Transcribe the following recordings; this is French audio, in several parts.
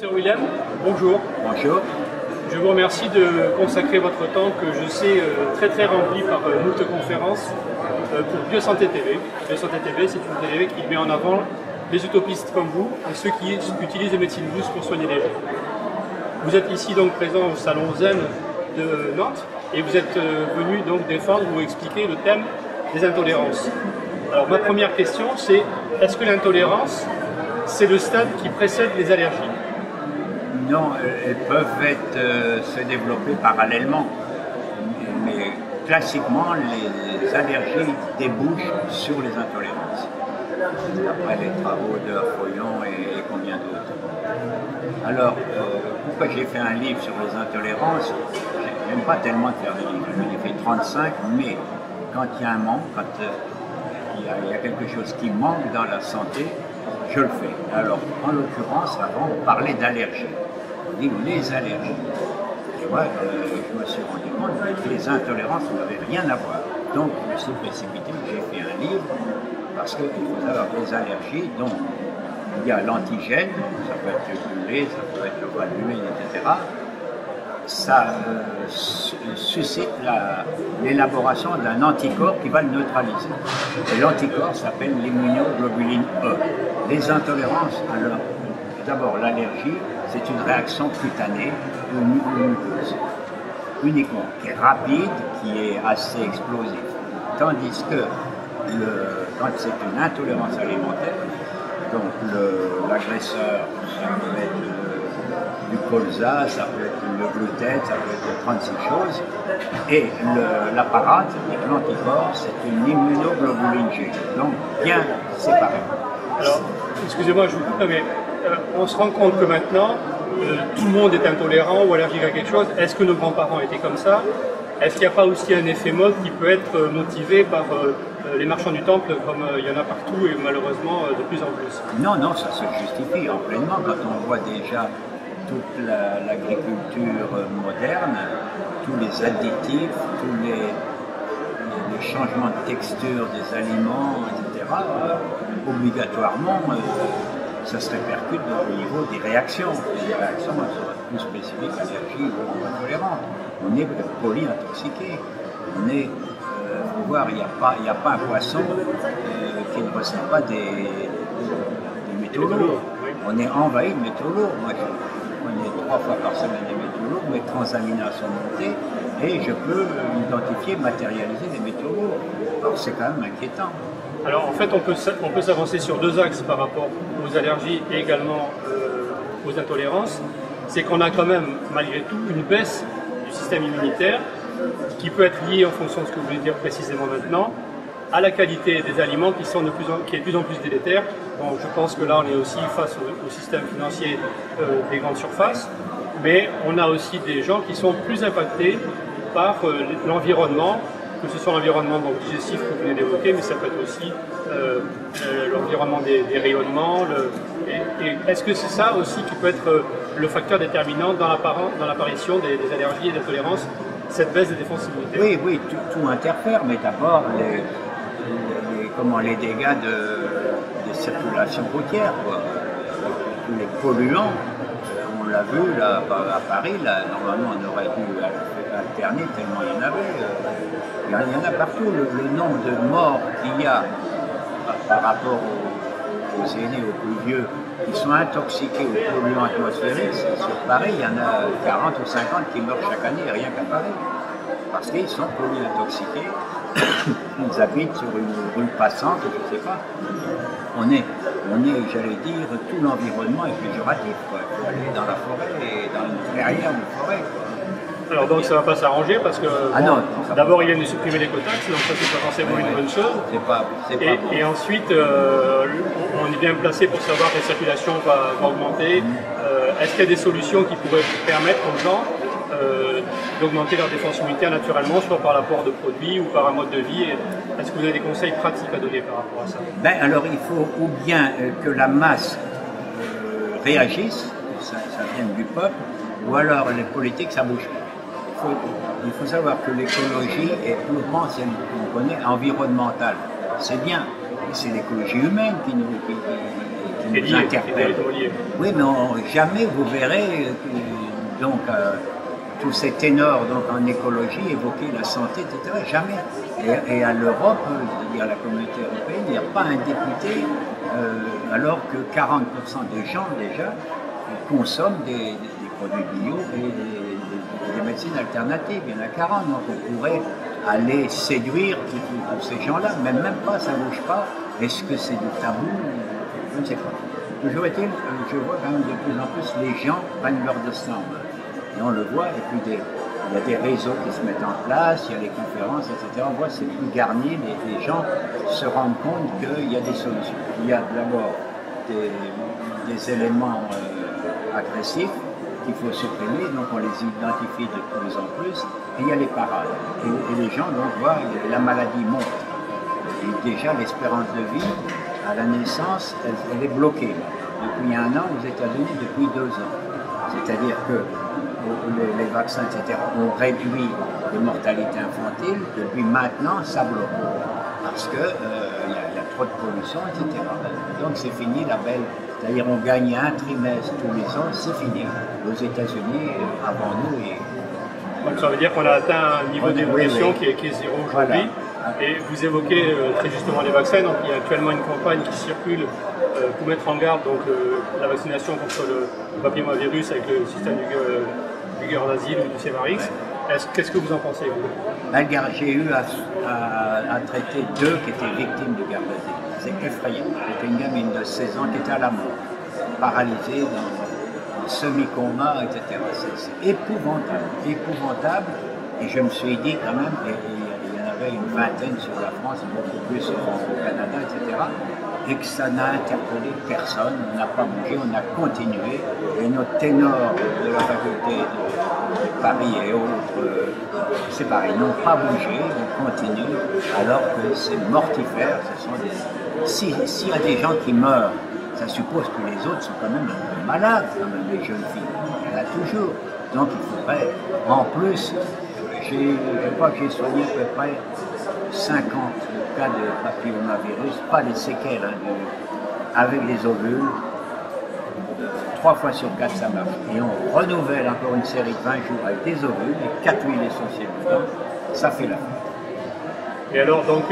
Professeur Willem, bonjour. Bonjour. Je vous remercie de consacrer votre temps que je sais très rempli par moult conférences pour Biosanté TV. Biosanté TV, c'est une télé qui met en avant les utopistes comme vous et ceux qui utilisent les médecines douces pour soigner les gens. Vous êtes ici donc présent au Salon Zen de Nantes et vous êtes venu donc défendre ou expliquer le thème des intolérances. Alors ma première question c'est, est-ce que l'intolérance c'est le stade qui précède les allergies? Non, elles peuvent se développer parallèlement, mais classiquement les allergies débouchent sur les intolérances, après les travaux de Foyon et combien d'autres. Alors, pourquoi j'ai fait un livre sur les intolérances? J'aime pas tellement faire des livres, j'en ai fait 35, mais quand il y a un manque, quand il y a quelque chose qui manque dans la santé, je le fais. Alors, en l'occurrence, avant, on parlait d'allergies. On dit les allergies. Et moi, je me suis rendu compte que les intolérances n'avaient rien à voir. Donc, je me suis précipité, j'ai fait un livre, parce qu'il faut savoir que les allergies, donc, il y a l'antigène, ça peut être le gluten, ça peut être le valumine, etc. Ça suscite l'élaboration d'un anticorps qui va le neutraliser. Et l'anticorps s'appelle l'immunoglobuline E. Les intolérances, alors, d'abord l'allergie, c'est une réaction cutanée ou muqueuse, uniquement, qui est rapide, qui est assez explosive. Tandis que quand c'est une intolérance alimentaire, donc l'agresseur, ça peut être du colza, ça peut être le gluten, ça peut être 36 choses. Et l'apparat, c'est-à-dire l'anticorps, c'est une immunoglobuline G. Donc bien séparé. Alors, excusez-moi, je vous coupe, mais on se rend compte que maintenant, tout le monde est intolérant ou allergique à quelque chose. Est-ce que nos grands-parents étaient comme ça? Est-ce qu'il n'y a pas aussi un effet mode qui peut être motivé par les marchands du temple, comme il y en a partout et malheureusement de plus en plus? Non, non, ça se justifie en pleinement quand on voit déjà toute l'agriculture moderne, tous les additifs, tous les changements de texture des aliments, etc. Obligatoirement, ça se répercute au niveau des réactions. Les réactions sont plus spécifiques, allergiques ou intolérantes. On est polyintoxiqué. On est, faut voir, il n'y a pas un poisson qui ne ressent pas des métaux lourds. On est envahi de métaux lourds. Moi, on est 3 fois par semaine des métaux lourds, mes transaminas sont montés et je peux identifier, matérialiser les métaux lourds. Alors c'est quand même inquiétant. Alors en fait, on peut s'avancer sur 2 axes par rapport aux allergies et également aux intolérances. C'est qu'on a quand même, malgré tout, une baisse du système immunitaire qui peut être liée, en fonction de ce que vous voulez dire précisément maintenant, à la qualité des aliments qui est de plus en plus délétère. Donc je pense que là on est aussi face au système financier des grandes surfaces, mais on a aussi des gens qui sont plus impactés par l'environnement, que ce soit l'environnement digestif que vous venez d'évoquer, mais ça peut être aussi l'environnement des rayonnements. Et est-ce que c'est ça aussi qui peut être le facteur déterminant dans l'apparition des allergies et des intolérances, cette baisse des défenses immunitaires? Oui, tout interfère, mais d'abord les dégâts de circulation routière, quoi. Tous les polluants, on l'a vu là, à Paris, là, normalement on aurait dû alterner tellement il y en avait. Il y en a partout. Le nombre de morts qu'il y a par rapport aux aînés, aux plus vieux, qui sont intoxiqués aux polluants atmosphériques, sur Paris, il y en a 40 ou 50 qui meurent chaque année, rien qu'à Paris. Parce qu'ils sont polyintoxiqués, ils habitent sur une rue passante, je ne sais pas. On est, j'allais dire, tout l'environnement est péjoratif. Il faut aller dans la forêt et dans une clairière de forêt. Quoi. Alors donc ça ne va pas s'arranger parce que d'abord ils viennent de supprimer les quotas, donc ça c'est pas forcément une bonne chose. Et ensuite on est bien placé pour savoir que la circulation va augmenter. Est-ce qu'il y a des solutions qui pourraient permettre aux gens d'augmenter leur défense immunitaire naturellement, soit par l'apport de produits ou par un mode de vie? Est-ce que vous avez des conseils pratiques à donner par rapport à ça? Alors il faut ou bien que la masse réagisse, ça vient du peuple, ou alors les politiques ça bouge pas. Il faut savoir que l'écologie est purement celle qu'on connaît environnementale. C'est bien, mais c'est l'écologie humaine qui nous interpelle. Oui, mais jamais vous verrez donc tous ces ténors donc, en écologie évoquer la santé, etc. Jamais. Et à l'Europe, c'est-à-dire à la communauté européenne, il n'y a pas un député, alors que 40% des gens déjà consomment des produits bio et des médecines alternatives. Il y en a 40, donc on pourrait aller séduire tous ces gens-là, mais même pas, ça ne bouge pas. Est-ce que c'est du tabou? Je ne sais pas. Toujours est-il, je vois quand même de plus en plus les gens prennent leur destin en main. Et on le voit, et puis il y a des réseaux qui se mettent en place, il y a les conférences, etc. On voit que c'est plus garni, les gens se rendent compte qu'il y a des solutions. Il y a d'abord des éléments agressifs qu'il faut supprimer, donc on les identifie de plus en plus, et il y a les parades. Et les gens donc voient la maladie monte. Et déjà l'espérance de vie à la naissance, elle est bloquée depuis 1 an aux États-Unis, depuis 2 ans. C'est-à-dire que les vaccins, etc., ont réduit les mortalités infantiles, depuis maintenant ça bloque. Parce qu'il y a trop de pollution, etc. Donc c'est fini la belle. C'est-à-dire on gagne un trimestre tous les ans, c'est fini. Aux États-Unis, avant nous. Donc ça veut dire qu'on a atteint un niveau d'évolution qui est zéro aujourd'hui. Voilà. Et vous évoquez très justement les vaccins, donc il y a actuellement une campagne qui circule pour mettre en garde donc, la vaccination contre le papillomavirus avec le système du garde d'asile ou du Cevarix. Qu'est-ce que vous en pensez, vous? J'ai eu à traiter 2 qui étaient victimes de garde d'asile. C'est effrayant. C'était une gamine de 16 ans qui était à la mort, paralysée dans semi-coma, etc. C'est épouvantable, épouvantable. Et je me suis dit quand même, il y en avait une vingtaine sur la France, beaucoup plus au Canada, etc. Et que ça n'a interpellé personne, on n'a pas bougé, on a continué. Et nos ténors de la faculté de Paris et autres, c'est pareil, n'ont pas bougé, ils continuent, alors que c'est mortifère. Ce sont s'il y a des gens qui meurent, ça suppose que les autres sont quand même un peu malades, quand même, les jeunes filles. Il y en a toujours. Donc il faudrait, en plus, je crois que j'ai soigné à peu près 50 cas de papillomavirus, pas les séquelles, avec les ovules. 3 fois sur 4 ça marche. Et on renouvelle encore une série de 20 jours avec des ovules et 4 huiles essentielles dedans, ça fait la fête. Et alors donc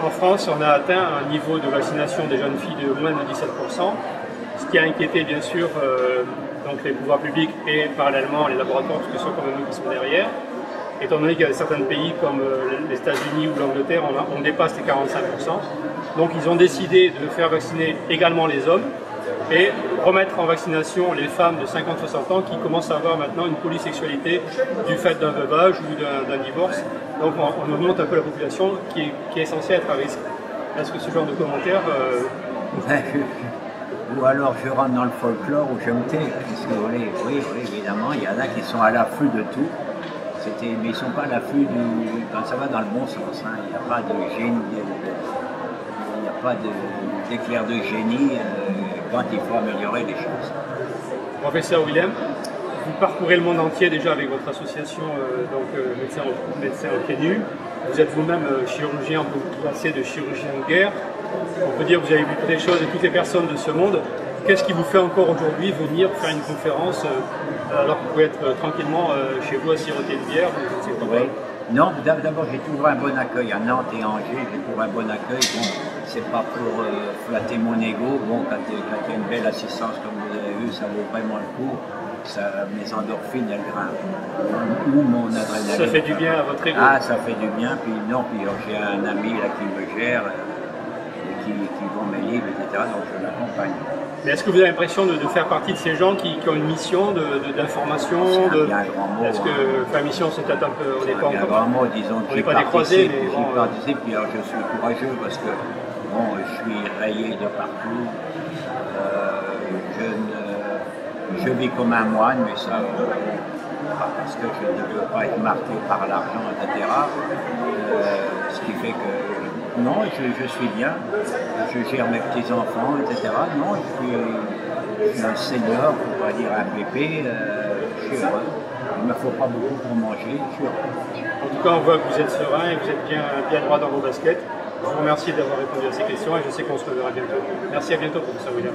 en France on a atteint un niveau de vaccination des jeunes filles de moins de 17%, ce qui a inquiété bien sûr donc les pouvoirs publics et parallèlement les laboratoires, parce que ce sont quand même eux qui sont derrière. Étant donné qu'il y a certains pays comme les États-Unis ou l'Angleterre, on dépasse les 45%. Donc ils ont décidé de faire vacciner également les hommes et remettre en vaccination les femmes de 50-60 ans qui commencent à avoir maintenant une polysexualité du fait d'un veuvage ou d'un divorce. Donc on augmente un peu la population qui est censée être à risque. Est-ce que ce genre de commentaires... Ou alors je rentre dans le folklore ou je me tais. Qu'est-ce que vous voulez? Oui, évidemment, il y en a qui sont à l'affût de tout. Mais ils ne sont pas à l'affût quand ça va dans le bon sens. Hein. Il n'y a pas de génie, il n'y a pas d'éclair de génie quand il faut améliorer les choses. Professeur Willem, vous parcourez le monde entier déjà avec votre association Médecins au pied nus. Vous êtes vous-même chirurgien, on peut vous classer de chirurgien de guerre. On peut dire que vous avez vu toutes les choses et toutes les personnes de ce monde. Qu'est-ce qui vous fait encore aujourd'hui venir faire une conférence alors que vous pouvez être tranquillement chez vous à siroter une bière? Oui. Non, d'abord j'ai toujours un bon accueil à Nantes et Angers, j'ai toujours un bon accueil. Bon, c'est pas pour flatter mon ego. Bon, quand il y a une belle assistance comme vous avez vu, ça vaut vraiment le coup. Mes endorphines, elles grimpent. Ou mon adrénaline. Ça fait du bien à votre ego? Ah, ça fait du bien. Puis non, j'ai un ami là qui me gère, qui vend mes livres, etc. Donc je l'accompagne. Mais est-ce que vous avez l'impression de faire partie de ces gens qui ont une mission d'information? Est-ce que la mission c'est peut-être un peu... On n'est pas encore... Un grand mot, disons que j'y participe, puis alors je suis courageux parce que bon, je suis rayé de partout. Je vis comme un moine, mais ça, parce que je ne veux pas être marqué par l'argent, etc. Ce qui fait que, non, je suis bien, je gère mes petits-enfants, etc. Non, je suis un senior, on va dire un bébé, je suis heureux. Il ne me faut pas beaucoup pour manger, je suis heureux. En tout cas, on voit que vous êtes serein et que vous êtes bien droit dans vos baskets. Je vous remercie d'avoir répondu à ces questions et je sais qu'on se reverra bientôt. Merci, à bientôt, professeur Willem.